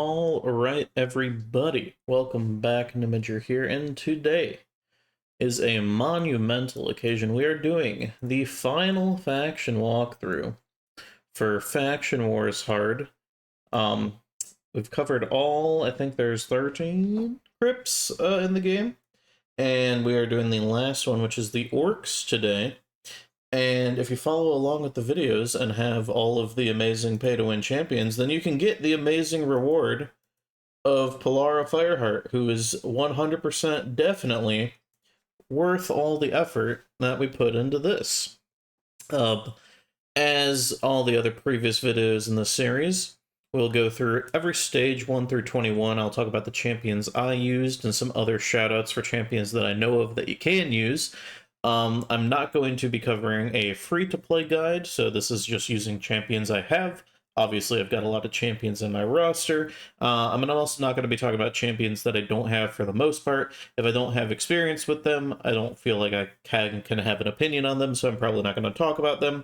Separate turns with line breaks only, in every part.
All right, everybody, welcome back. Nimager here, and today is a monumental occasion. We are doing the final faction walkthrough for Faction Wars Hard. Um, we've covered all, I think there's 13 crypts in the game, and we are doing the last one, which is the Orcs today. And if you follow along with the videos and have all of the amazing pay-to-win champions, then you can get the amazing reward of Polara Fireheart, who is 100% definitely worth all the effort that we put into this. As all the other previous videos in this series, we'll go through every stage 1 through 21. I'll talk about the champions I used and some other shoutouts for champions that I know of that you can use. I'm not going to be covering a free-to-play guide, so this is just using champions I have. Obviously, I've got a lot of champions in my roster. I'm also not going to be talking about champions that I don't have for the most part. If I don't have experience with them, I don't feel like I can have an opinion on them, so I'm probably not going to talk about them.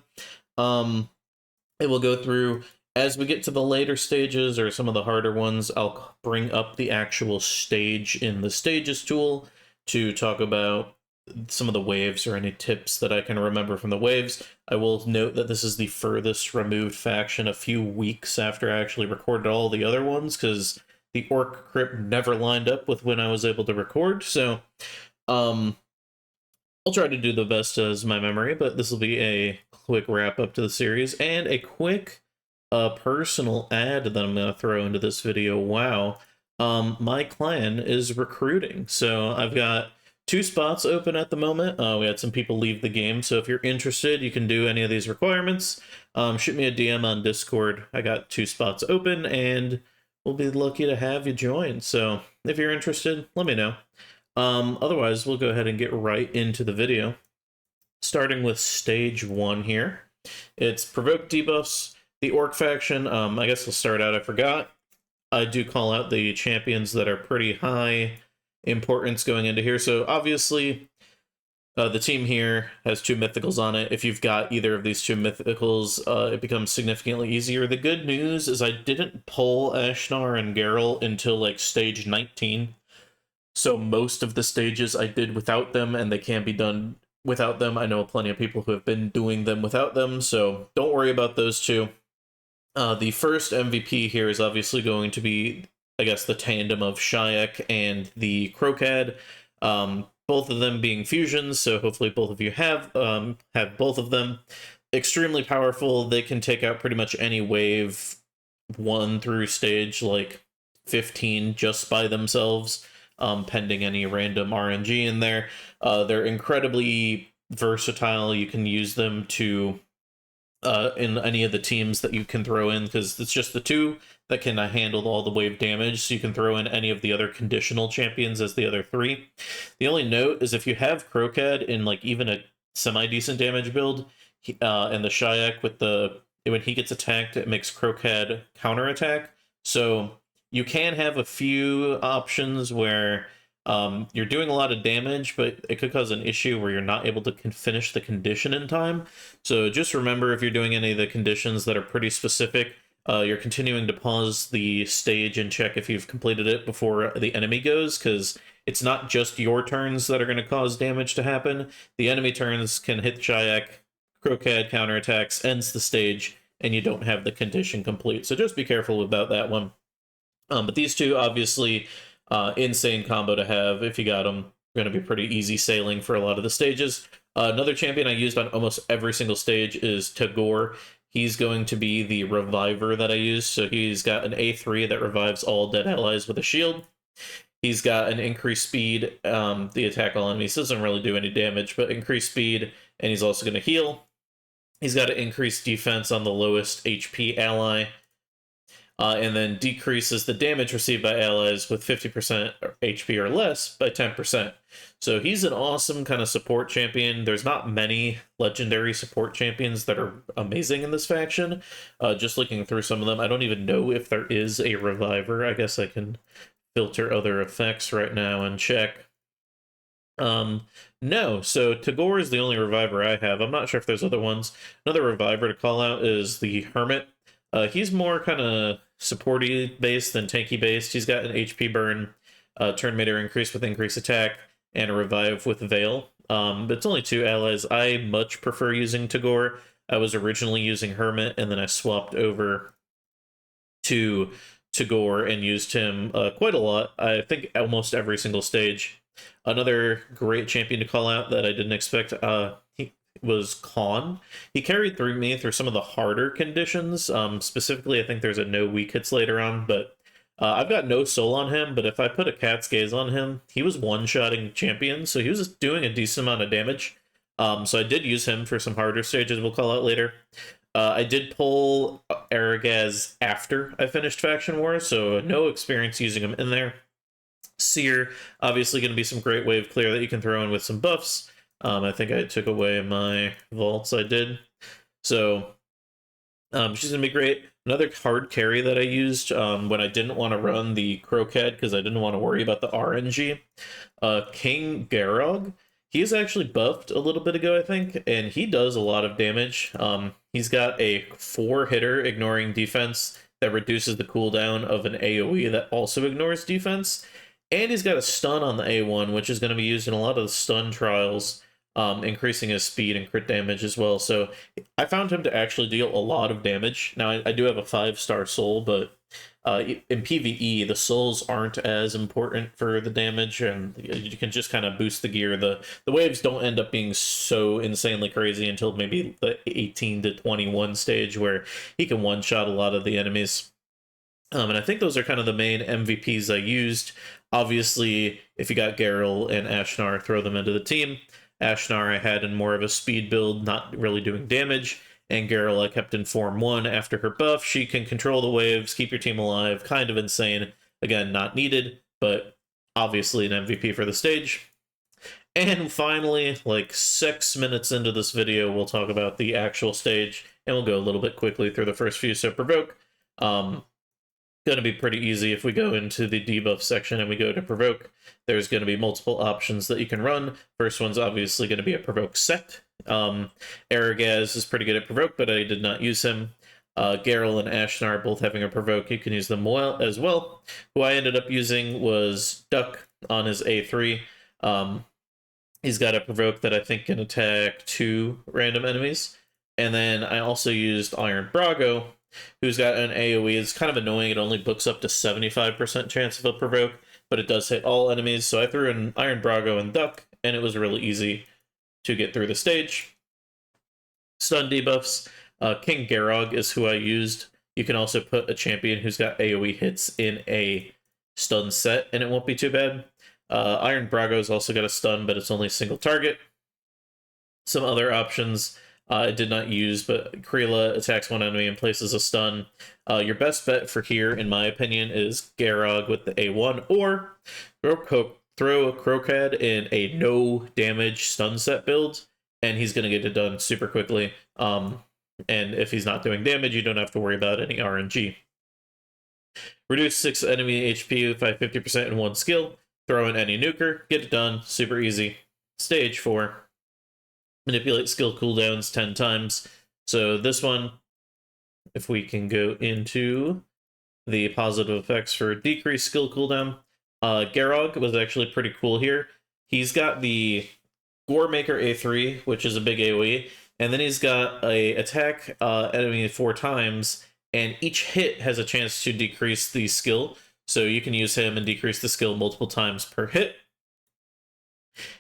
It will go through, as we get to the later stages or some of the harder ones, I'll bring up the actual stage in the Stages tool to talk about some of the waves or any tips that I can remember from the waves. I will note that this is the furthest removed faction a few weeks after I actually recorded all the other ones, because the Orc crypt never lined up with when I was able to record, so I'll try to do the best as my memory, but this will be a quick wrap-up to the series, and a quick personal ad that I'm going to throw into this video. Wow. My clan is recruiting, so I've got 2 spots open at the moment. We had some people leave the game, so if you're interested, you can do any of these requirements. Shoot me a DM on Discord. I got 2 spots open, and we'll be lucky to have you join. So if you're interested, let me know. Otherwise, we'll go ahead and get right into the video. Starting with stage 1 here. It's provoke debuffs. The Orc faction, I guess I'll start out, I forgot. I do call out the champions that are pretty high importance going into here. So obviously, the team here has 2 mythicals on it. If you've got either of these 2 mythicals, it becomes significantly easier. The good news is I didn't pull Ashnar and Geralt until like stage 19. So most of the stages I did without them, and they can be done without them. I know plenty of people who have been doing them without them, so don't worry about those 2. The first MVP here is obviously going to be, I guess, the tandem of Shayak and the Crocad, both of them being fusions, so hopefully both of you have both of them. Extremely powerful. They can take out pretty much any wave 1 through stage like 15 just by themselves, pending any random RNG in there. They're incredibly versatile. You can use them to in any of the teams that you can throw in, because it's just the 2 that can handle all the wave damage, so you can throw in any of the other conditional champions as the other 3. The only note is if you have Crocad in like even a semi-decent damage build, and the Shayak with when he gets attacked, it makes Crocad counterattack, so you can have a few options where you're doing a lot of damage, but it could cause an issue where you're not able to finish the condition in time. So just remember, if you're doing any of the conditions that are pretty specific, you're continuing to pause the stage and check if you've completed it before the enemy goes, because it's not just your turns that are going to cause damage to happen. The enemy turns can hit Shayak, Crocad counterattacks, ends the stage, and you don't have the condition complete. So just be careful about that one. But these 2, obviously, insane combo to have. If you got them, going to be pretty easy sailing for a lot of the stages. Another champion I used on almost every single stage is Tagore. He's going to be the reviver that I use. So he's got an A3 that revives all dead allies with a shield. He's got an increased speed. The attack all enemies doesn't really do any damage, but increased speed, and he's also going to heal. He's got an increased defense on the lowest HP ally. And then decreases the damage received by allies with 50% HP or less by 10%. So he's an awesome kind of support champion. There's not many legendary support champions that are amazing in this faction. Just looking through some of them, I don't even know if there is a reviver. I guess I can filter other effects right now and check. No, so Tagore is the only reviver I have. I'm not sure if there's other ones. Another reviver to call out is the Hermit. He's more kind of supporty based than tanky based. He's got an HP burn, turn meter increase with increased attack, and a revive with Veil. But it's only 2 allies. I much prefer using Tagore. I was originally using Hermit, and then I swapped over to Tagore and used him quite a lot. I think almost every single stage. Another great champion to call out that I didn't expect he was Khan. He carried through me through some of the harder conditions. Specifically, I think there's a no weak hits later on, but I've got no soul on him. But if I put a Cat's Gaze on him, he was one-shotting champions, so he was doing a decent amount of damage. So I did use him for some harder stages we'll call out later. I did pull Aragaz after I finished Faction War, so no experience using him in there. Seer, obviously going to be some great wave clear that you can throw in with some buffs. I think I took away my vaults, I did. So she's going to be great. Another hard carry that I used when I didn't want to run the Crocad because I didn't want to worry about the RNG. King Garog. He's actually buffed a little bit ago, I think, and he does a lot of damage. He's got a 4-hitter ignoring defense that reduces the cooldown of an AoE that also ignores defense. And he's got a stun on the A1, which is going to be used in a lot of the stun trials, increasing his speed and crit damage as well. So I found him to actually deal a lot of damage. Now, I do have a 5-star soul, but in PvE, the souls aren't as important for the damage, and you can just kind of boost the gear. The waves don't end up being so insanely crazy until maybe the 18 to 21 stage, where he can one-shot a lot of the enemies. And I think those are kind of the main MVPs I used. Obviously, if you got Geralt and Ashnar, throw them into the team. Ashnar I had in more of a speed build, not really doing damage. And Geralt I kept in Form 1 after her buff. She can control the waves, keep your team alive, kind of insane. Again, not needed, but obviously an MVP for the stage. And finally, like 6 minutes into this video, we'll talk about the actual stage, and we'll go a little bit quickly through the first few. So Provoke, going to be pretty easy. If we go into the debuff section and we go to Provoke, there's going to be multiple options that you can run. First one's obviously going to be a Provoke set. Aragaz is pretty good at Provoke, but I did not use him. Geralt and Ashnar both having a Provoke, you can use them well as well. Who I ended up using was Duck on his A3. He's got a Provoke that I think can attack 2 random enemies. And then I also used Iron Brago, who's got an AoE. It's kind of annoying. It only books up to 75% chance of a Provoke, but it does hit all enemies. So I threw in Iron Brago and Duck, and it was really easy to get through the stage. Stun debuffs. King Garog is who I used. You can also put a champion who's got AoE hits in a stun set, and it won't be too bad. Iron Brago's also got a stun, but it's only a single target. Some other options I did not use, but Kreela attacks one enemy and places a stun. Your best bet for here, in my opinion, is Garog with the A1, or throw a Crocad in a no damage stun set build, and he's going to get it done super quickly. And if he's not doing damage, you don't have to worry about any RNG. Reduce 6 enemy HP by 50% in 1 skill. Throw in any nuker, get it done, super easy. Stage 4. Manipulate skill cooldowns 10 times. So this one, if we can go into the positive effects for decreased skill cooldown, Garog was actually pretty cool here. He's got the Gore Maker A3, which is a big AoE, and then he's got a attack enemy 4 times, and each hit has a chance to decrease the skill. So you can use him and decrease the skill multiple times per hit.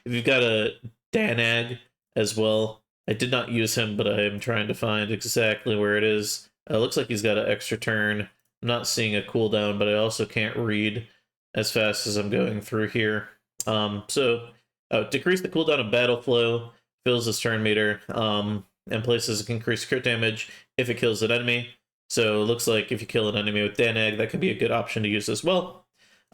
If you've got a Danag as well, I did not use him, but I'm trying to find exactly where it is. Looks like he's got an extra turn. I'm not seeing a cooldown, but I also can't read as fast as I'm going through here. Decrease the cooldown of battle flow, fills his turn meter, and places increased crit damage if it kills an enemy. So it looks like if you kill an enemy with Danag, that could be a good option to use as well.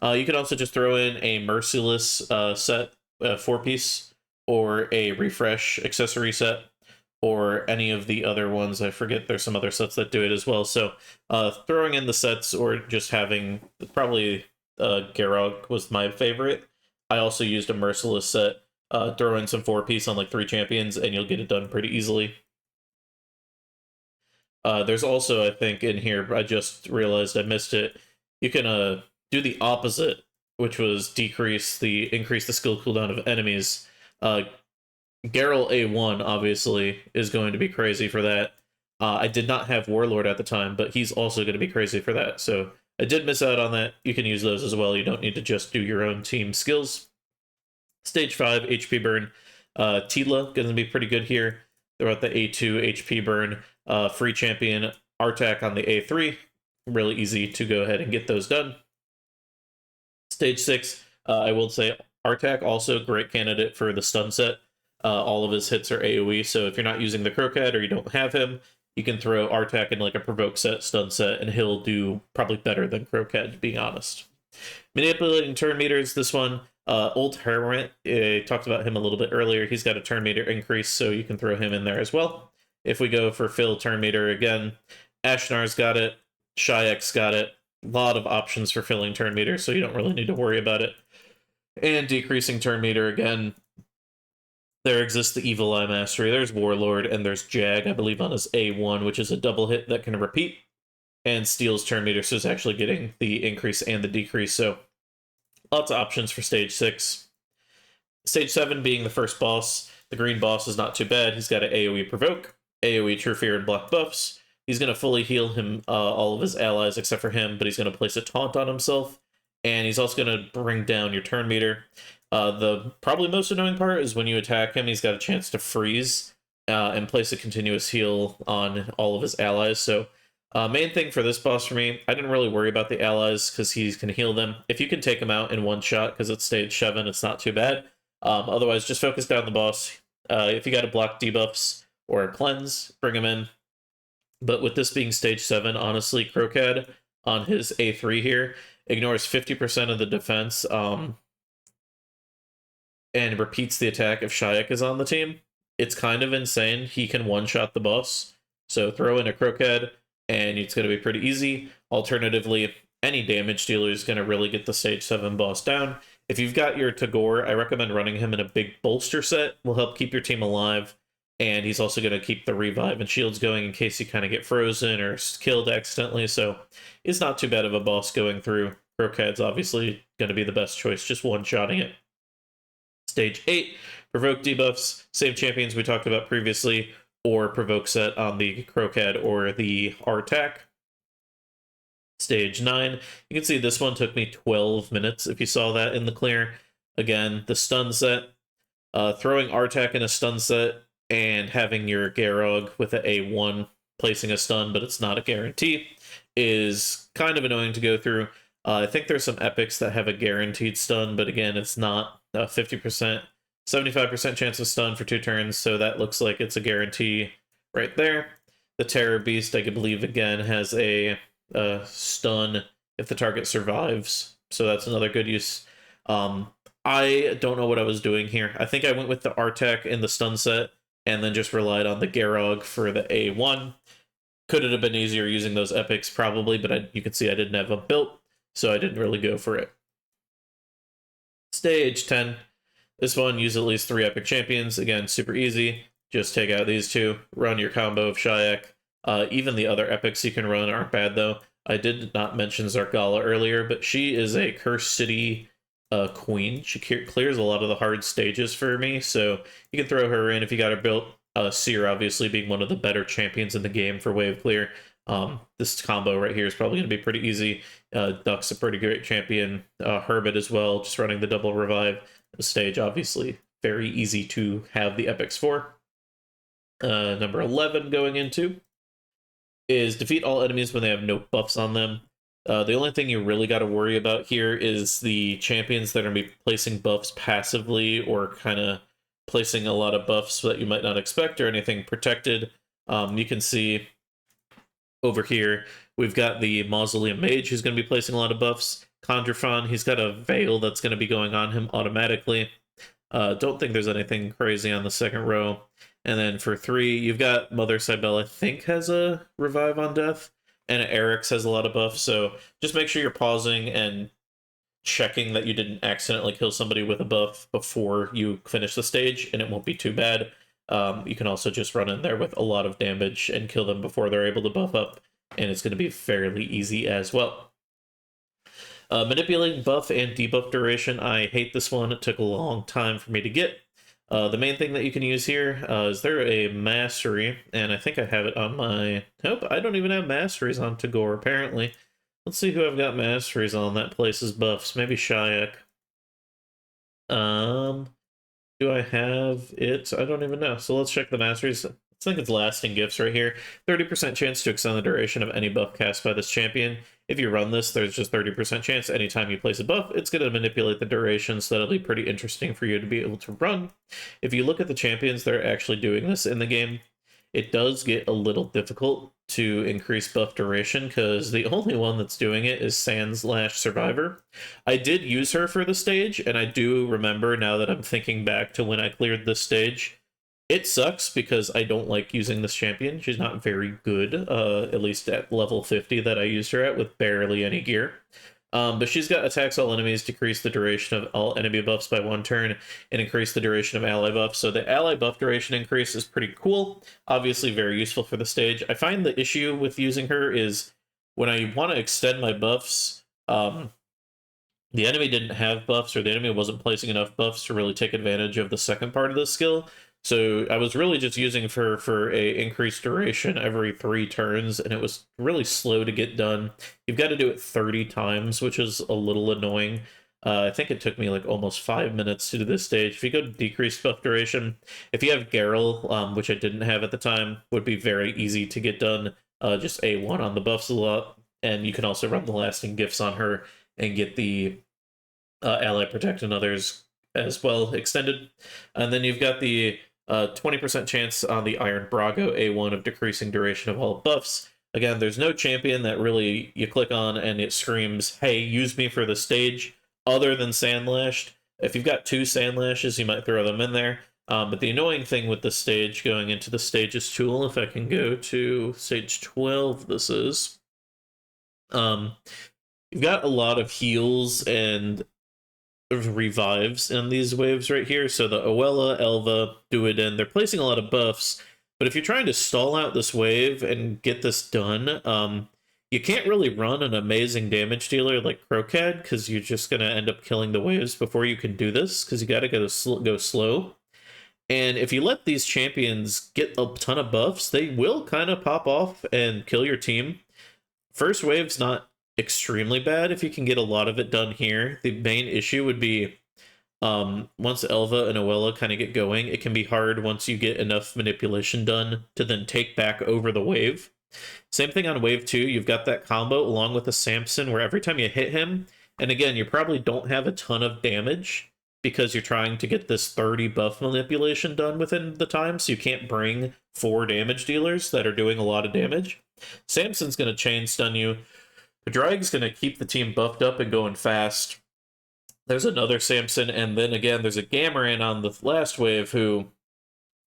You can also just throw in a Merciless set, 4-piece, or a Refresh accessory set, or any of the other ones. I forget there's some other sets that do it as well. So throwing in the sets, or just having, probably Garog was my favorite. I also used a Merciless set. Throw in some 4-piece on like 3 champions, and you'll get it done pretty easily. There's also, I think, in here, I just realized I missed it. You can do the opposite, which was increase the skill cooldown of enemies. Uh, Geralt A1 obviously is going to be crazy for that. I did not have Warlord at the time, but he's also going to be crazy for that. So I did miss out on that. You can use those as well. You don't need to just do your own team skills. Stage 5, HP burn. Tila going to be pretty good here. Throughout the A2 HP burn. Free champion Artak on the A3. Really easy to go ahead and get those done. Stage 6, I will say Artak also great candidate for the stun set. All of his hits are AoE, so if you're not using the Crocat or you don't have him, you can throw Artak in like a provoke set, stun set, and he'll do probably better than Crocat, being honest. Manipulating turn meters, this one, Old Hermit, I talked about him a little bit earlier. He's got a turn meter increase, so you can throw him in there as well. If we go for fill turn meter again, Ashnar's got it, Shayek's got it. A lot of options for filling turn meter, so you don't really need to worry about it. And decreasing turn meter again, there exists the Evil Eye Mastery. There's Warlord, and there's Jag, I believe, on his A1, which is a double hit that can repeat, and steals turn meter, so it's actually getting the increase and the decrease, so lots of options for Stage 6. Stage 7 being the first boss. The green boss is not too bad. He's got an AoE Provoke, AoE True Fear, and block buffs. He's going to fully heal him, all of his allies except for him, but he's going to place a taunt on himself, and he's also going to bring down your turn meter. The probably most annoying part is when you attack him, he's got a chance to freeze and place a continuous heal on all of his allies. So main thing for this boss for me, I didn't really worry about the allies because he can heal them. If you can take him out in one shot because it's stage 7, it's not too bad. Otherwise, just focus down the boss. If you got to block debuffs or cleanse, bring him in. But with this being stage 7, honestly, Crocad on his A3 here ignores 50% of the defense and repeats the attack if Shayek is on the team. It's kind of insane. He can one-shot the boss. So throw in a Crocad, and it's going to be pretty easy. Alternatively, any damage dealer is going to really get the stage 7 boss down. If you've got your Tagore, I recommend running him in a big bolster set. Will help keep your team alive. And he's also going to keep the revive and shields going in case you kind of get frozen or killed accidentally. So it's not too bad of a boss going through. Crocad's obviously going to be the best choice, just one-shotting it. Stage 8, provoke debuffs, same champions we talked about previously, or provoke set on the Crocad or the Artak. Stage 9, you can see this one took me 12 minutes if you saw that in the clear. Again, the stun set, throwing Artak in a stun set, and having your Garog with an A1 placing a stun, but it's not a guarantee, is kind of annoying to go through. I think there's some epics that have a guaranteed stun, but again, it's not 50%, 75% chance of stun for 2 turns, so that looks like it's a guarantee right there. The Terror Beast, I believe, again, has a stun if the target survives, so that's another good use. I don't know what I was doing here. I think I went with the Artak in the stun set, and then just relied on the Garog for the A1. Could it have been easier using those epics? Probably, but you can see I didn't have them built, so I didn't really go for it. Stage 10. This one, use at least 3 epic champions. Again, super easy. Just take out these 2, run your combo of Shayek. Even the other epics you can run aren't bad, though. I did not mention Zargala earlier, but she is a Cursed City queen. She clears a lot of the hard stages for me, so you can throw her in if you got her built. Seer obviously being one of the better champions in the game for wave clear. This combo right here is probably going to be pretty easy. Duck's a pretty great champion. Herbert as well, just running the double revive. The stage obviously very easy to have the epics for. Number 11 going into is defeat all enemies when they have no buffs on them. The only thing you really got to worry about here is the champions that are going to be placing buffs passively or kind of placing a lot of buffs that you might not expect or anything protected. You can see over here, we've got the Mausoleum Mage who's going to be placing a lot of buffs. Condrafon, he's got a Veil that's going to be going on him automatically. Don't think there's anything crazy on the second row. And then for 3, you've got Mother Cybele, I think, has a Revive on Death. And Eric's has a lot of buffs, so just make sure you're pausing and checking that you didn't accidentally kill somebody with a buff before you finish the stage, and it won't be too bad. You can also just run in there with a lot of damage and kill them before they're able to buff up, and it's going to be fairly easy as well. Manipulating buff and debuff duration, I hate this one. It took a long time for me to get. The main thing that you can use here is there a mastery, and I think I have it on my... Nope, I don't even have masteries on Tagore, apparently. Let's see who I've got masteries on that places buffs. Maybe Shayak. Do I have it? I don't even know. So let's check the masteries. I think it's lasting gifts right here. 30% chance to extend the duration of any buff cast by this champion. If you run this, there's just 30% chance anytime you place a buff, it's going to manipulate the duration, so that'll be pretty interesting for you to be able to run. If you look at the champions that are actually doing this in the game, it does get a little difficult to increase buff duration, because the only one that's doing it is Sandslash Survivor. I did use her for the stage, and I do remember, now that I'm thinking back to when I cleared this stage, it sucks because I don't like using this champion. She's not very good, at least at level 50 that I used her at with barely any gear. But she's got attacks all enemies, decrease the duration of all enemy buffs by 1 turn, and increase the duration of ally buffs. So the ally buff duration increase is pretty cool. Obviously very useful for the stage. I find the issue with using her is when I want to extend my buffs, the enemy didn't have buffs, or the enemy wasn't placing enough buffs to really take advantage of the second part of the skill. So I was really just using her for a increased duration every 3 turns, and it was really slow to get done. You've got to do it 30 times, which is a little annoying. I think it took me like almost 5 minutes to do this stage. If you go to decreased buff duration, if you have Garrel, which I didn't have at the time, would be very easy to get done. Just A1 on the buffs a lot, and you can also run the lasting gifts on her and get the ally protect and others as well extended. And then you've got the 20% chance on the Iron Brago A1 of decreasing duration of all buffs. Again, there's no champion that really you click on and it screams, hey, use me for the stage, other than Sandlashed. If you've got 2 Sandlashes, you might throw them in there. But the annoying thing with the stage, going into the stages tool, if I can go to stage 12, this is, you've got a lot of heals and revives in these waves right here. So the Oella, Elva, Duoden, they're placing a lot of buffs, but if you're trying to stall out this wave and get this done, you can't really run an amazing damage dealer like Crocad, because you're just going to end up killing the waves before you can do this, because you got to go slow. And if you let these champions get a ton of buffs, they will kind of pop off and kill your team. First wave's not extremely bad if you can get a lot of it done here. The main issue would be once Elva and Oella kind of get going, it can be hard once you get enough manipulation done to then take back over the wave. Same thing on wave 2, you've got that combo along with the Samson where every time you hit him, and again, you probably don't have a ton of damage because you're trying to get this 30 buff manipulation done within the time, so you can't bring 4 damage dealers that are doing a lot of damage. Samson's going to chain stun you. Drag's going to keep the team buffed up and going fast. There's another Samson, and then again, there's a Gamaran on the last wave who,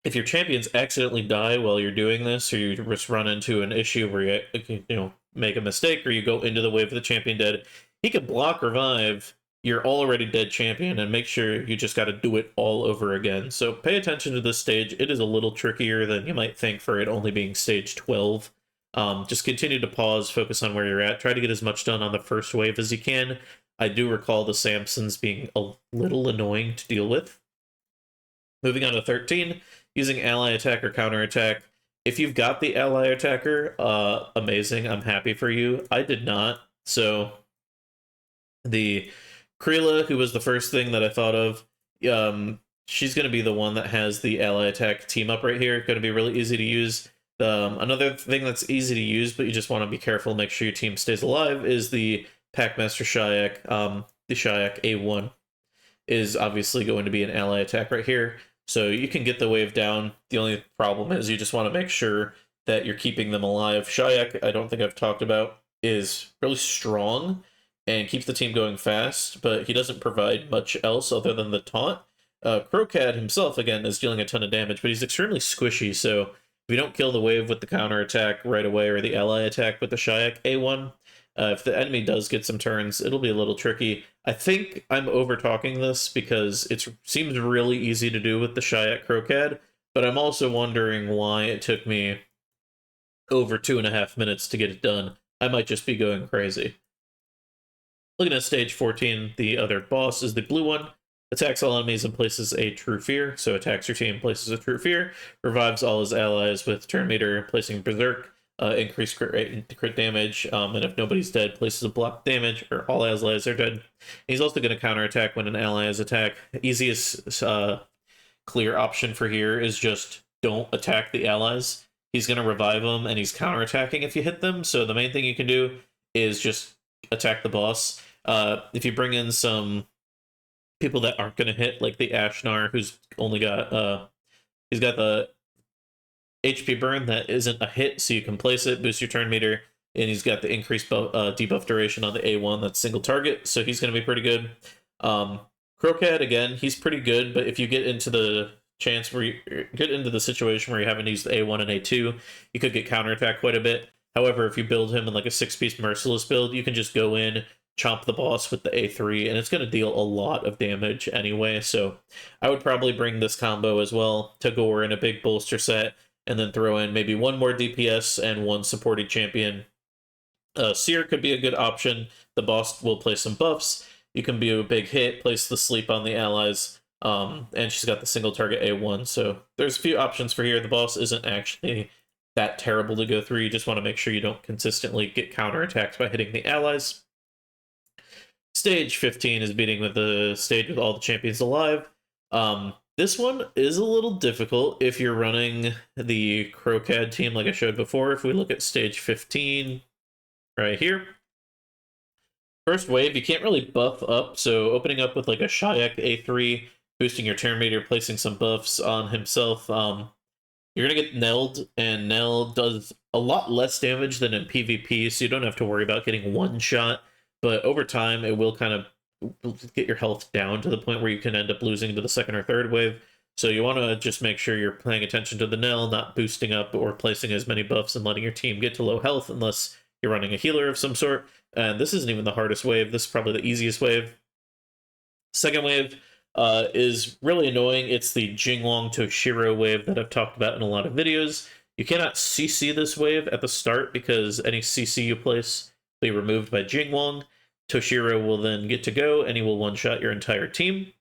if your champions accidentally die while you're doing this, or you just run into an issue where you make a mistake, or you go into the wave with the champion dead, he can block revive your already dead champion and make sure you just got to do it all over again. So pay attention to this stage. It is a little trickier than you might think for it only being stage 12. Just continue to pause, focus on where you're at. Try to get as much done on the first wave as you can. I do recall the Samsons being a little annoying to deal with. Moving on to 13, using ally attack or counter attack. If you've got the ally attacker, amazing, I'm happy for you. I did not, so the Kreela, who was the first thing that I thought of, she's going to be the one that has the ally attack team up right here. Going to be really easy to use. Another thing that's easy to use, but you just want to be careful, make sure your team stays alive, is the Packmaster Shayak. The Shayak A1 is obviously going to be an ally attack right here, so you can get the wave down. The only problem is you just want to make sure that you're keeping them alive. Shayak, I don't think I've talked about, is really strong and keeps the team going fast, but he doesn't provide much else other than the taunt. Crocad himself, again, is dealing a ton of damage, but he's extremely squishy, so if you don't kill the wave with the counter attack right away, or the ally attack with the Shayak A1, if the enemy does get some turns, it'll be a little tricky. I think I'm over-talking this because it seems really easy to do with the Shayak Crocad, but I'm also wondering why it took me over 2.5 minutes to get it done. I might just be going crazy. Looking at stage 14, the other boss is the blue one. Attacks all enemies and places a true fear. So attacks your team, places a true fear. Revives all his allies with turn meter, placing berserk. Increased crit rate and crit damage. And if nobody's dead, places a block damage, or all allies are dead. He's also going to counterattack when an ally is attacked. Easiest clear option for here is just don't attack the allies. He's going to revive them, and he's counterattacking if you hit them. So the main thing you can do is just attack the boss. If you bring in some people that aren't going to hit, like the Ashnar, who's only got he's got the HP burn that isn't a hit, so you can place it, boost your turn meter, and he's got the increased debuff duration on the A1 that's single target, so he's going to be pretty good. Crowcat, again, he's pretty good, but if you get into the chance where you get into the situation where you haven't used the A1 and A2, you could get counterattack quite a bit. However, if you build him in like a 6-piece merciless build, you can just go in, chomp the boss with the A3, and it's going to deal a lot of damage anyway. So I would probably bring this combo as well to Gore in a big bolster set, and then throw in maybe one more DPS and one supporting champion. Seer could be a good option. The boss will play some buffs. You can be a big hit, place the sleep on the allies, and she's got the single target A1. So there's a few options for here. The boss isn't actually that terrible to go through. You just want to make sure you don't consistently get counterattacked by hitting the allies. Stage 15 is beating with the stage with all the champions alive. This one is a little difficult if you're running the Crowcad team like I showed before. If we look at stage 15 right here, first wave, you can't really buff up, so opening up with like a Shayak A3, boosting your turn meter, placing some buffs on himself, you're going to get Neld, and Neld does a lot less damage than in PvP, so you don't have to worry about getting one shot, but over time it will kind of get your health down to the point where you can end up losing to the second or third wave. So you want to just make sure you're paying attention to the Nell, not boosting up or placing as many buffs and letting your team get to low health unless you're running a healer of some sort. And this isn't even the hardest wave. This is probably the easiest wave. Second wave is really annoying. It's the Jinglong Toshiro wave that I've talked about in a lot of videos. You cannot CC this wave at the start because any CC you place will be removed by Jinglong. Toshiro will then get to go, and he will one-shot your entire team.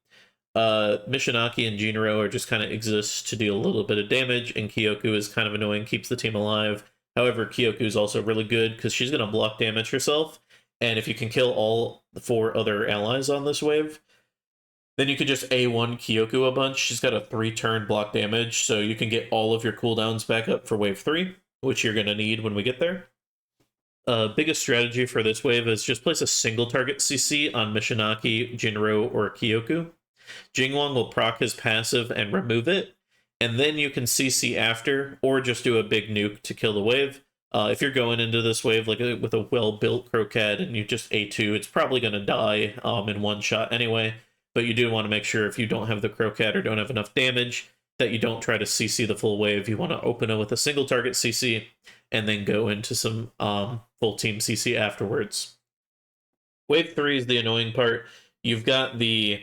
Mishinaki and Jinro are just kind of exist to deal a little bit of damage, and Kyoku is kind of annoying, keeps the team alive. However, Kyoku is also really good because she's going to block damage herself, and if you can kill all the 4 other allies on this wave, then you could just A1 Kyoku a bunch. She's got a 3-turn block damage, so you can get all of your cooldowns back up for wave 3, which you're going to need when we get there. Biggest strategy for this wave is just place a single target CC on Mishinaki, Jinro, or Kyoku. Jinglong will proc his passive and remove it, and then you can CC after, or just do a big nuke to kill the wave. If you're going into this wave like with a well-built Crowcad and you just A2, it's probably going to die in one shot anyway, but you do want to make sure if you don't have the Crowcad or don't have enough damage that you don't try to CC the full wave. You want to open it with a single target CC and then go into some full team CC afterwards. Wave 3 is the annoying part. You've got the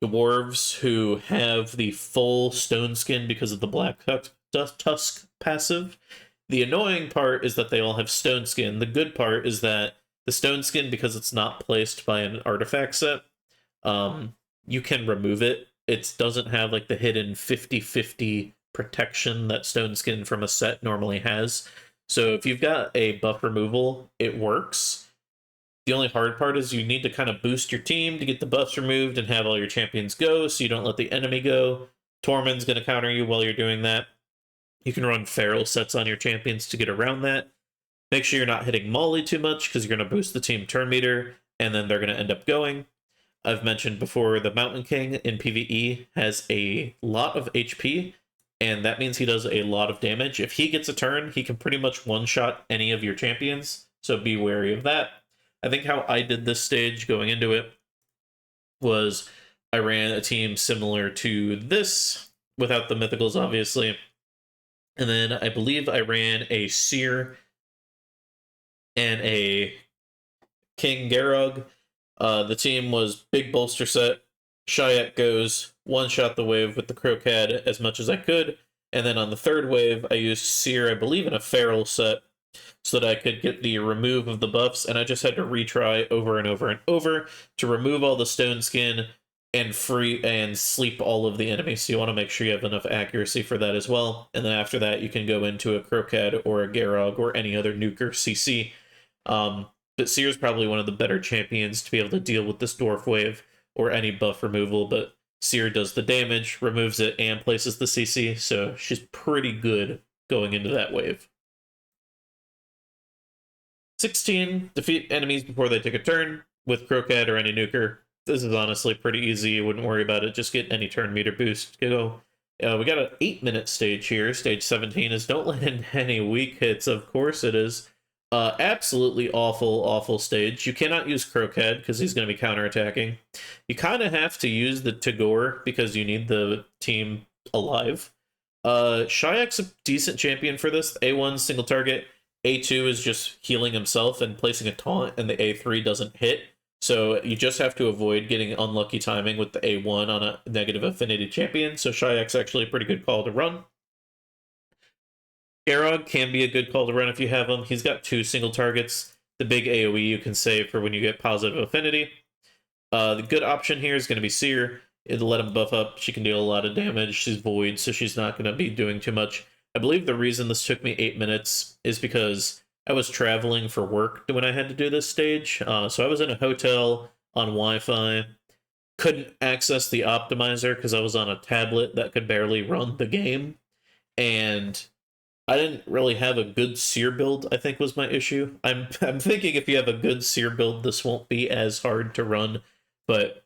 dwarves who have the full stone skin because of the black tusk passive. The annoying part is that they all have stone skin. The good part is that the stone skin, because it's not placed by an artifact set, you can remove it. It doesn't have like the hidden 50-50 protection that stone skin from a set normally has. So if you've got a buff removal, it works. The only hard part is you need to kind of boost your team to get the buffs removed and have all your champions go so you don't let the enemy go. Tormund's going to counter you while you're doing that. You can run feral sets on your champions to get around that. Make sure you're not hitting Molly too much because you're going to boost the team turn meter and then they're going to end up going. I've mentioned before the Mountain King in PvE has a lot of HP, and that means he does a lot of damage. If he gets a turn, he can pretty much one-shot any of your champions, so be wary of that. I think how I did this stage going into it was I ran a team similar to this, without the mythicals, obviously. And then I believe I ran a Seer and a King Garog. The team was big bolster set. Shayak goes, one-shot the wave with the Crowcad as much as I could. And then on the third wave, I used Seer, I believe, in a Feral set, so that I could get the remove of the buffs, and I just had to retry over and over and over to remove all the stone skin and free and sleep all of the enemies. So you want to make sure you have enough accuracy for that as well. And then after that, you can go into a Crocad or a Garog or any other nuker CC. But Seer is probably one of the better champions to be able to deal with this Dwarf wave or any buff removal, but Seer does the damage, removes it, and places the CC, so she's pretty good going into that wave. 16, defeat enemies before they take a turn with Crocad or any nuker. This is honestly pretty easy. You wouldn't worry about it. Just get any turn meter boost. Go. We got an 8-minute stage here. Stage 17 is don't let in any weak hits. Of course it is. Absolutely awful stage. You cannot use Crocad because he's going to be counterattacking. You kind of have to use the Tagore because you need the team alive. Shayak's a decent champion for this. A1 single target. A2 is just healing himself and placing a taunt, and the A3 doesn't hit. So you just have to avoid getting unlucky timing with the A1 on a negative affinity champion. So Shayak's actually a pretty good call to run. Garog can be a good call to run if you have him. He's got 2 single targets. The big AoE you can save for when you get positive affinity. The good option here is going to be Seer. It'll let him buff up. She can deal a lot of damage. She's void, so she's not going to be doing too much. I believe the reason this took me 8 minutes is because I was traveling for work when I had to do this stage. So I was in a hotel on Wi-Fi. Couldn't access the optimizer because I was on a tablet that could barely run the game. And I didn't really have a good Seer build, I think was my issue. I'm thinking if you have a good Seer build, this won't be as hard to run. But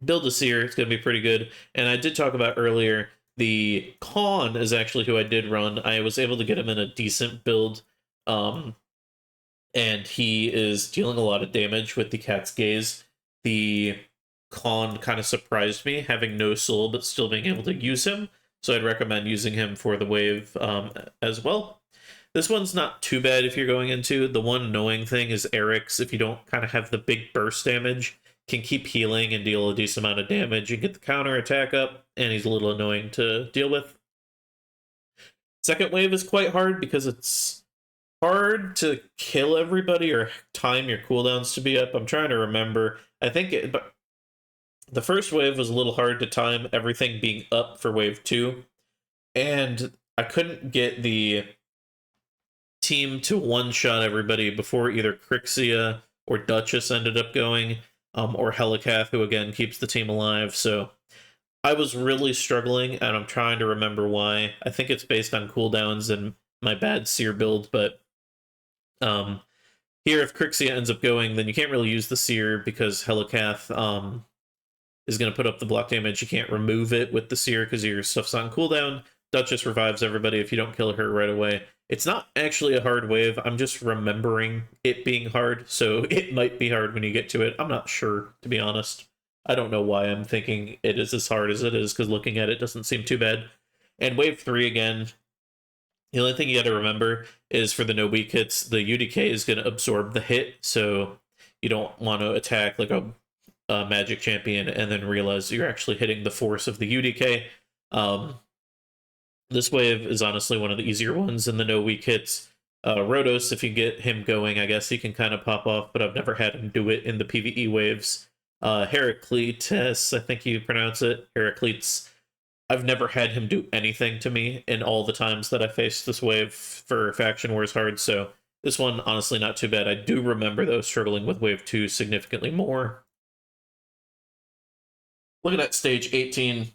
build a Seer, it's going to be pretty good. And I did talk about earlier, the Khan is actually who I did run. I was able to get him in a decent build. And he is dealing a lot of damage with the Cat's Gaze. The Khan kind of surprised me, having no soul, but still being able to use him. So I'd recommend using him for the wave as well. This one's not too bad if you're going into. The one annoying thing is Eric's, if you don't kind of have the big burst damage, can keep healing and deal a decent amount of damage. You get the counter attack up, and he's a little annoying to deal with. Second wave is quite hard because it's hard to kill everybody or time your cooldowns to be up. I'm trying to remember. I think but the first wave was a little hard to time everything being up for wave 2. And I couldn't get the team to one-shot everybody before either Crixia or Duchess ended up going, or Helicath, who again keeps the team alive. So I was really struggling, and I'm trying to remember why. I think it's based on cooldowns and my bad Seer build, but here, if Crixia ends up going, then you can't really use the Seer because Helicath is going to put up the block damage. You can't remove it with the Seer because your stuff's on cooldown. Duchess revives everybody if you don't kill her right away. It's not actually a hard wave. I'm just remembering it being hard, so it might be hard when you get to it. I'm not sure, to be honest. I don't know why I'm thinking it is as hard as it is, because looking at it doesn't seem too bad. And wave 3 again, the only thing you got to remember is for the no weak hits, the UDK is going to absorb the hit, so you don't want to attack like a magic champion and then realize you're actually hitting the force of the UDK. This wave is honestly one of the easier ones in the no weak hits. Rhodos, if you get him going, I guess he can kind of pop off, but I've never had him do it in the PvE waves. Heraclitus, I think you pronounce it, Heraclites. I've never had him do anything to me in all the times that I faced this wave for Faction Wars Hard, so this one, honestly, not too bad. I do remember, though, struggling with wave 2 significantly more. Looking at stage 18,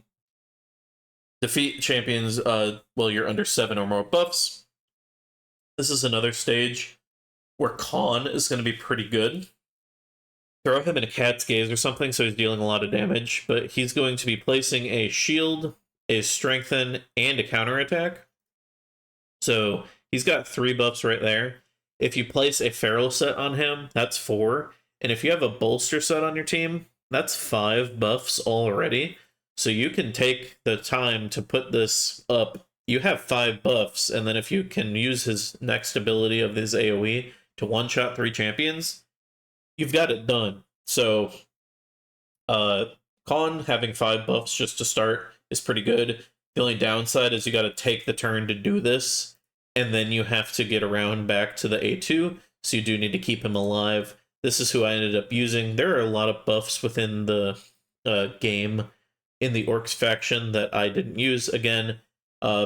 defeat champions while you're under 7 or more buffs. This is another stage where Khan is going to be pretty good. Throw him in a Cat's Gaze or something so he's dealing a lot of damage, but he's going to be placing a shield, a strengthen, and a counterattack. So he's got 3 buffs right there. If you place a feral set on him, that's 4. And if you have a bolster set on your team, that's 5 buffs already. So you can take the time to put this up. You have 5 buffs, and then if you can use his next ability of his AoE to one-shot 3 champions, you've got it done. So Khan having 5 buffs just to start is pretty good. The only downside is you got to take the turn to do this, and then you have to get around back to the A2, so you do need to keep him alive. This is who I ended up using. There are a lot of buffs within the game in the Orcs faction that I didn't use. Again,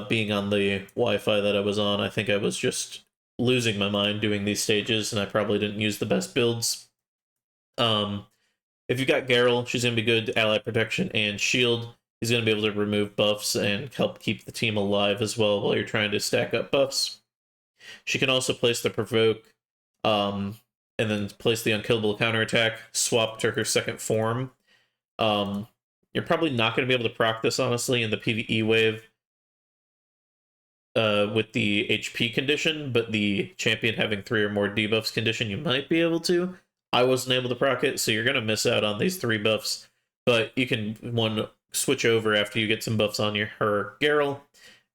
being on the Wi-Fi that I was on, I think I was just losing my mind doing these stages, and I probably didn't use the best builds. If you've got Garrel, she's going to be good ally protection and shield. He's going to be able to remove buffs and help keep the team alive as well while you're trying to stack up buffs. She can also place the provoke, and then place the unkillable counterattack, swap to her second form. You're probably not going to be able to proc this, honestly, in the PvE wave with the HP condition, but the champion having 3 or more debuffs condition, you might be able to. I wasn't able to proc it, so you're going to miss out on these 3 buffs, but you can, switch over after you get some buffs on her Garrel,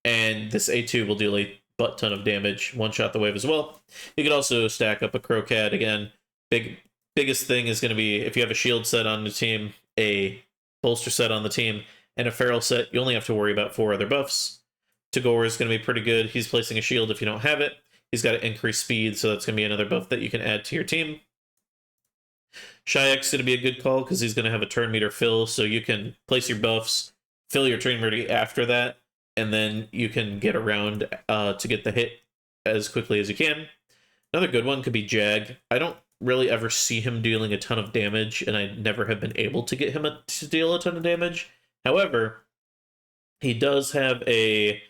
and this A2 will deal a butt ton of damage, one-shot the wave as well. You could also stack up a Crowcat again. Biggest thing is going to be, if you have a shield set on the team, a bolster set on the team, and a feral set, you only have to worry about 4 other buffs. Tagore is going to be pretty good. He's placing a shield if you don't have it. He's got to increase speed, so that's going to be another buff that you can add to your team. Shayek's going to be a good call because he's going to have a turn meter fill, so you can place your buffs, fill your turn meter after that, and then you can get around to get the hit as quickly as you can. Another good one could be Jag. I don't really ever see him dealing a ton of damage, and I never have been able to get him to deal a ton of damage. However, he does have a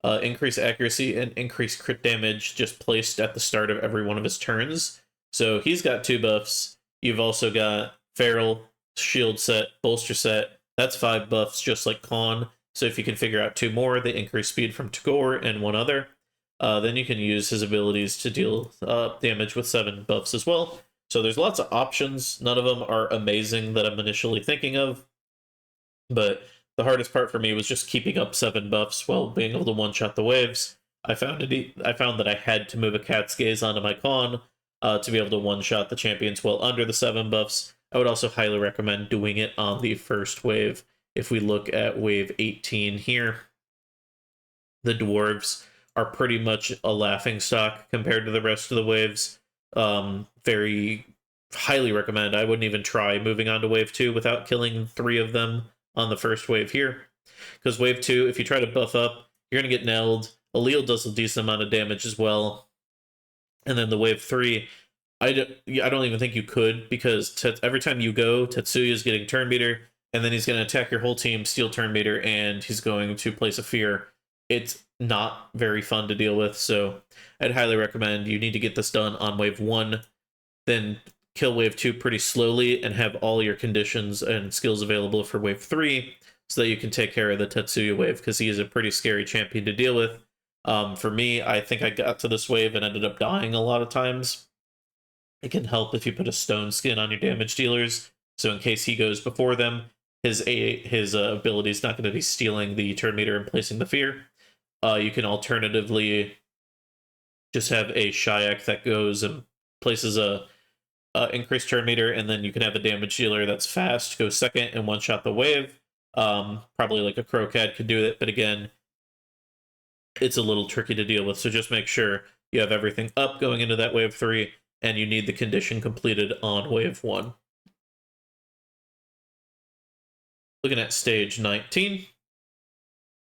increased accuracy and increased crit damage just placed at the start of every one of his turns. So he's got 2 buffs. You've also got Feral, Shield set, Bolster set. That's 5 buffs, just like Khan. So if you can figure out 2 more, they increase speed from Tagore and 1 other. Then you can use his abilities to deal damage with 7 buffs as well. So there's lots of options. None of them are amazing that I'm initially thinking of. But the hardest part for me was just keeping up 7 buffs while being able to one-shot the waves. I found that I had to move a Cat's Gaze onto my Khan to be able to one-shot the champions well under the 7 buffs. I would also highly recommend doing it on the first wave. If we look at wave 18 here, the dwarves are pretty much a laughingstock compared to the rest of the waves. Very highly recommend. I wouldn't even try moving on to wave 2 without killing 3 of them on the first wave here. Because wave 2, if you try to buff up, you're going to get nailed. Allele does a decent amount of damage as well. And then the wave 3, I don't even think you could, because every time you go, Tetsuya's getting turn meter, and then he's going to attack your whole team, steal turn meter, and he's going to place a fear. It's not very fun to deal with, so I'd highly recommend you need to get this done on wave 1, then kill wave 2 pretty slowly, and have all your conditions and skills available for wave 3, so that you can take care of the Tetsuya wave, because he is a pretty scary champion to deal with. For me, I think I got to this wave and ended up dying a lot of times. It can help if you put a stone skin on your damage dealers, so in case he goes before them, his ability is not going to be stealing the turn meter and placing the fear. You can alternatively just have a Shayak that goes and places a increased turn meter, and then you can have a damage dealer that's fast, go second, and one-shot the wave. Probably like a Crowcat could do it, but again, it's a little tricky to deal with, so just make sure you have everything up going into that wave 3, and you need the condition completed on wave 1. Looking at stage 19.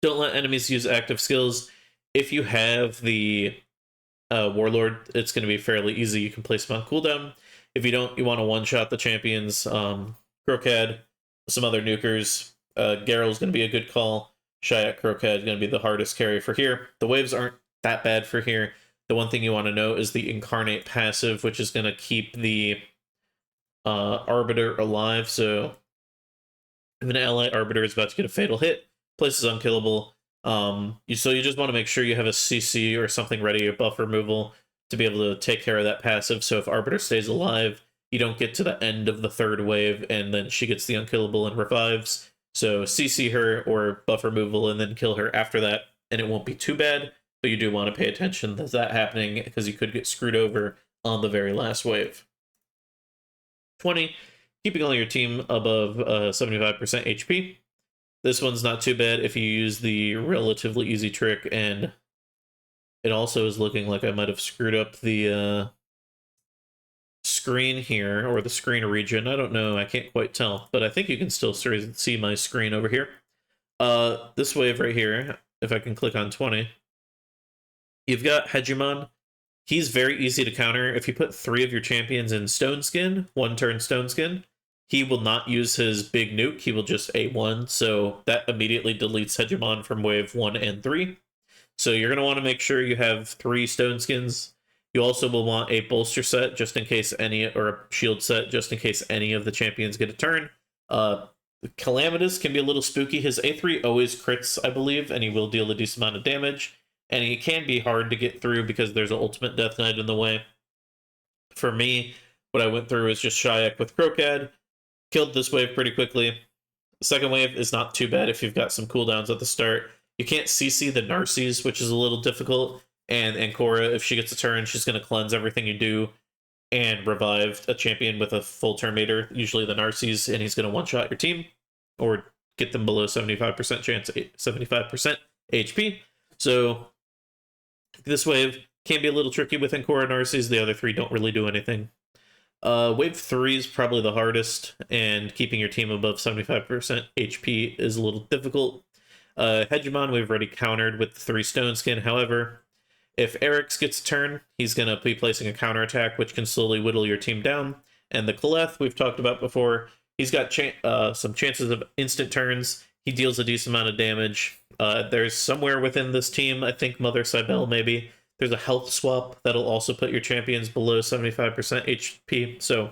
Don't let enemies use active skills. If you have the Warlord, it's going to be fairly easy. You can place them on cooldown. If you don't, you want to one-shot the champions. Crocad, some other nukers. Garrel's going to be a good call. Shayak Crocad is going to be the hardest carry for here. The waves aren't that bad for here. The one thing you want to know is the Incarnate passive, which is going to keep the Arbiter alive. So if an ally Arbiter is about to get a fatal hit, place is unkillable. So you just want to make sure you have a CC or something ready, a buff removal, to be able to take care of that passive. So if Arbiter stays alive, you don't get to the end of the 3rd wave, and then she gets the unkillable and revives. So CC her or buff removal and then kill her after that, and it won't be too bad, but you do want to pay attention to that happening, because you could get screwed over on the very last wave. 20. Keeping all your team above 75% HP. This one's not too bad if you use the relatively easy trick, and it also is looking like I might have screwed up the screen here, or the screen region. I don't know, I can't quite tell, but I think you can still see my screen over here. This wave right here, if I can click on 20, you've got Hegemon. He's very easy to counter. If you put 3 of your champions in Stone Skin, 1-turn Stone Skin, he will not use his big nuke, he will just A1, so that immediately deletes Hegemon from wave 1 and 3. So you're going to want to make sure you have 3 Stone Skins. You also will want a bolster set just in case any, or a shield set just in case any of the champions get a turn. Calamitous can be a little spooky. His A3 always crits, I believe, and he will deal a decent amount of damage. And he can be hard to get through because there's an ultimate Death Knight in the way. For me, what I went through is just Shayak with Krokad. Killed this wave pretty quickly. The second wave is not too bad if you've got some cooldowns at the start. You can't CC the Narcies, which is a little difficult. And Ancora, if she gets a turn, she's going to cleanse everything you do and revive a champion with a full turn meter, usually the Narcies, and he's going to one-shot your team or get them below 75% chance, 75% HP. So this wave can be a little tricky with Ancora Narcies. The other 3 don't really do anything. Wave 3 is probably the hardest, and keeping your team above 75% HP is a little difficult. Hegemon, we've already countered with the 3 Stone Skin. However, if Eric's gets a turn, he's going to be placing a counterattack, which can slowly whittle your team down. And the Kaleth, we've talked about before, he's got some chances of instant turns. He deals a decent amount of damage. There's somewhere within this team, I think Mother Cybele maybe, there's a health swap that'll also put your champions below 75% HP. So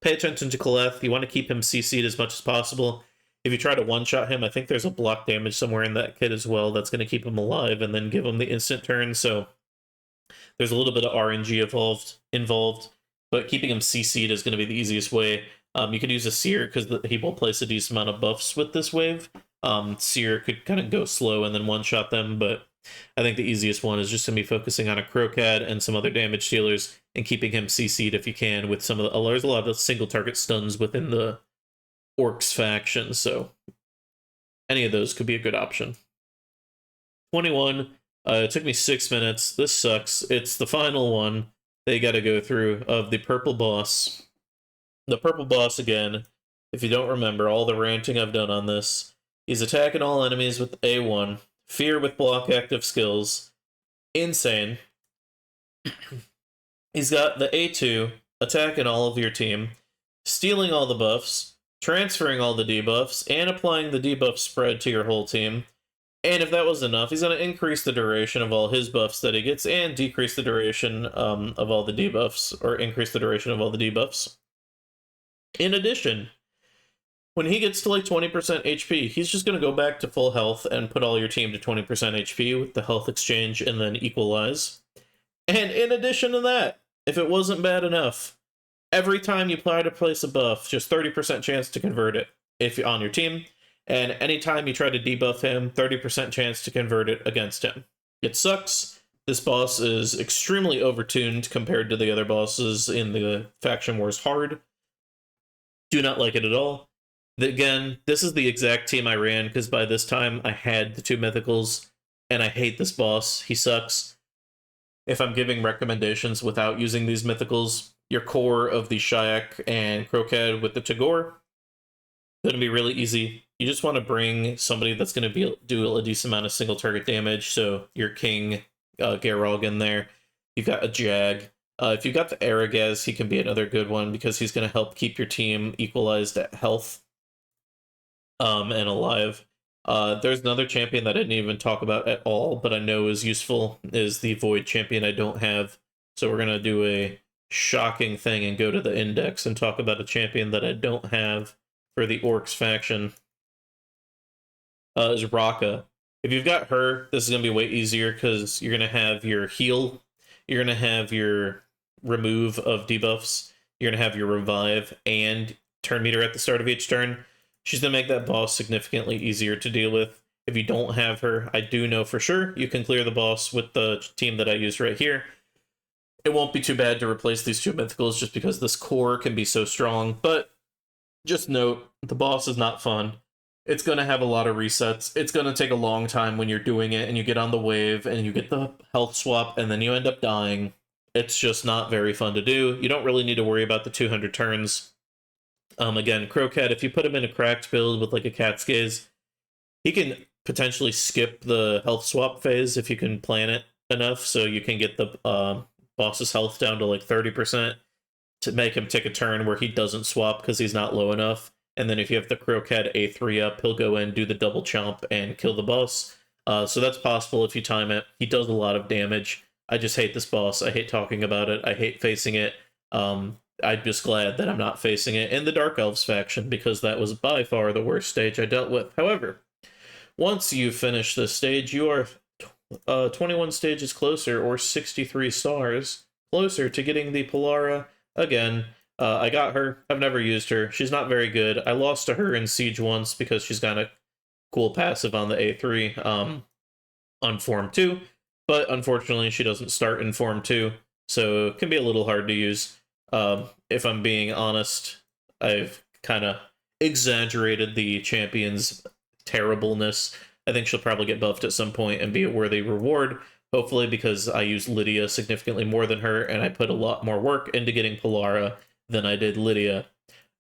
pay attention to Kaleth. You want to keep him CC'd as much as possible. If you try to one-shot him, I think there's a block damage somewhere in that kit as well that's going to keep him alive and then give him the instant turn. So there's a little bit of RNG involved, but keeping him CC'd is going to be the easiest way. You could use a Seer because he will place a decent amount of buffs with this wave. Seer could kind of go slow and then one-shot them, but I think the easiest one is just to be focusing on a Krokad and some other damage dealers and keeping him CC'd if you can with some of the... There's a lot of single target stuns within the Orcs faction, so any of those could be a good option. 21, it took me 6 minutes. This sucks. It's the final one they got to go through of the purple boss. The purple boss, again, if you don't remember all the ranting I've done on this, he's attacking all enemies with A1, Fear with block active skills, insane. He's got the A2, attacking all of your team, stealing all the buffs, transferring all the debuffs, and applying the debuff spread to your whole team. And if that was enough, he's going to increase the duration of all his buffs that he gets and decrease the duration of all the debuffs, or increase the duration of all the debuffs. In addition, when he gets to like 20% HP, he's just going to go back to full health and put all your team to 20% HP with the health exchange and then equalize. And in addition to that, if it wasn't bad enough, every time you try to place a buff, just 30% chance to convert it if you're on your team. And anytime you try to debuff him, 30% chance to convert it against him. It sucks. This boss is extremely overtuned compared to the other bosses in the Faction Wars Hard. Do not like it at all. Again, this is the exact team I ran, because by this time I had the 2 mythicals, and I hate this boss. He sucks. If I'm giving recommendations without using these mythicals, your core of the Shayak and Krokad with the Tagore, going to be really easy. You just want to bring somebody that's going to do a decent amount of single target damage, so your King Garog in there. You've got a Jag. If you've got the Aragaz, he can be another good one, because he's going to help keep your team equalized at health and alive. There's another champion that I didn't even talk about at all, but I know is useful, is the Void champion I don't have. So we're going to do a shocking thing and go to the index and talk about a champion that I don't have for the Orcs faction. Is Raka. If you've got her, this is going to be way easier, because you're going to have your heal, you're going to have your remove of debuffs, you're going to have your revive, and turn meter at the start of each turn. She's going to make that boss significantly easier to deal with. If you don't have her, I do know for sure you can clear the boss with the team that I used right here. It won't be too bad to replace these 2 mythicals, just because this core can be so strong, but just note, the boss is not fun. It's going to have a lot of resets. It's going to take a long time when you're doing it and you get on the wave and you get the health swap and then you end up dying. It's just not very fun to do. You don't really need to worry about the 200 turns. Again, Crocat, if you put him in a cracked build with like a Cat's Gaze, he can potentially skip the health swap phase if you can plan it enough, so you can get the boss's health down to like 30% to make him take a turn where he doesn't swap because he's not low enough. And then if you have the Crocat A3 up, he'll go in, do the double chomp, and kill the boss. So that's possible if you time it. He does a lot of damage. I just hate this boss. I hate talking about it. I hate facing it. I'm just glad that I'm not facing it in the Dark Elves faction, because that was by far the worst stage I dealt with. However, once you finish this stage, you are 21 stages closer, or 63 stars closer to getting the Polara again. I got her. I've never used her. She's not very good. I lost to her in Siege once because she's got a cool passive on the A3 on Form 2, but unfortunately she doesn't start in Form 2, so it can be a little hard to use. If I'm being honest, I've kind of exaggerated the champion's terribleness. I think she'll probably get buffed at some point and be a worthy reward, hopefully, because I use Lydia significantly more than her, and I put a lot more work into getting Polara than I did Lydia.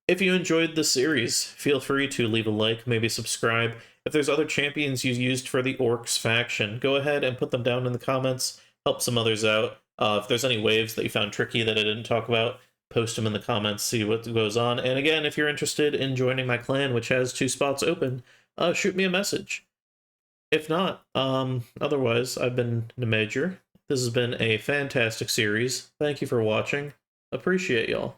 If you enjoyed the series, feel free to leave a like, maybe subscribe. If there's other champions you used for the Orcs faction, go ahead and put them down in the comments, help some others out. If there's any waves that you found tricky that I didn't talk about, post them in the comments, see what goes on. And again, if you're interested in joining my clan, which has 2 spots open, shoot me a message. If not, otherwise, I've been Major. This has been a fantastic series. Thank you for watching. Appreciate y'all.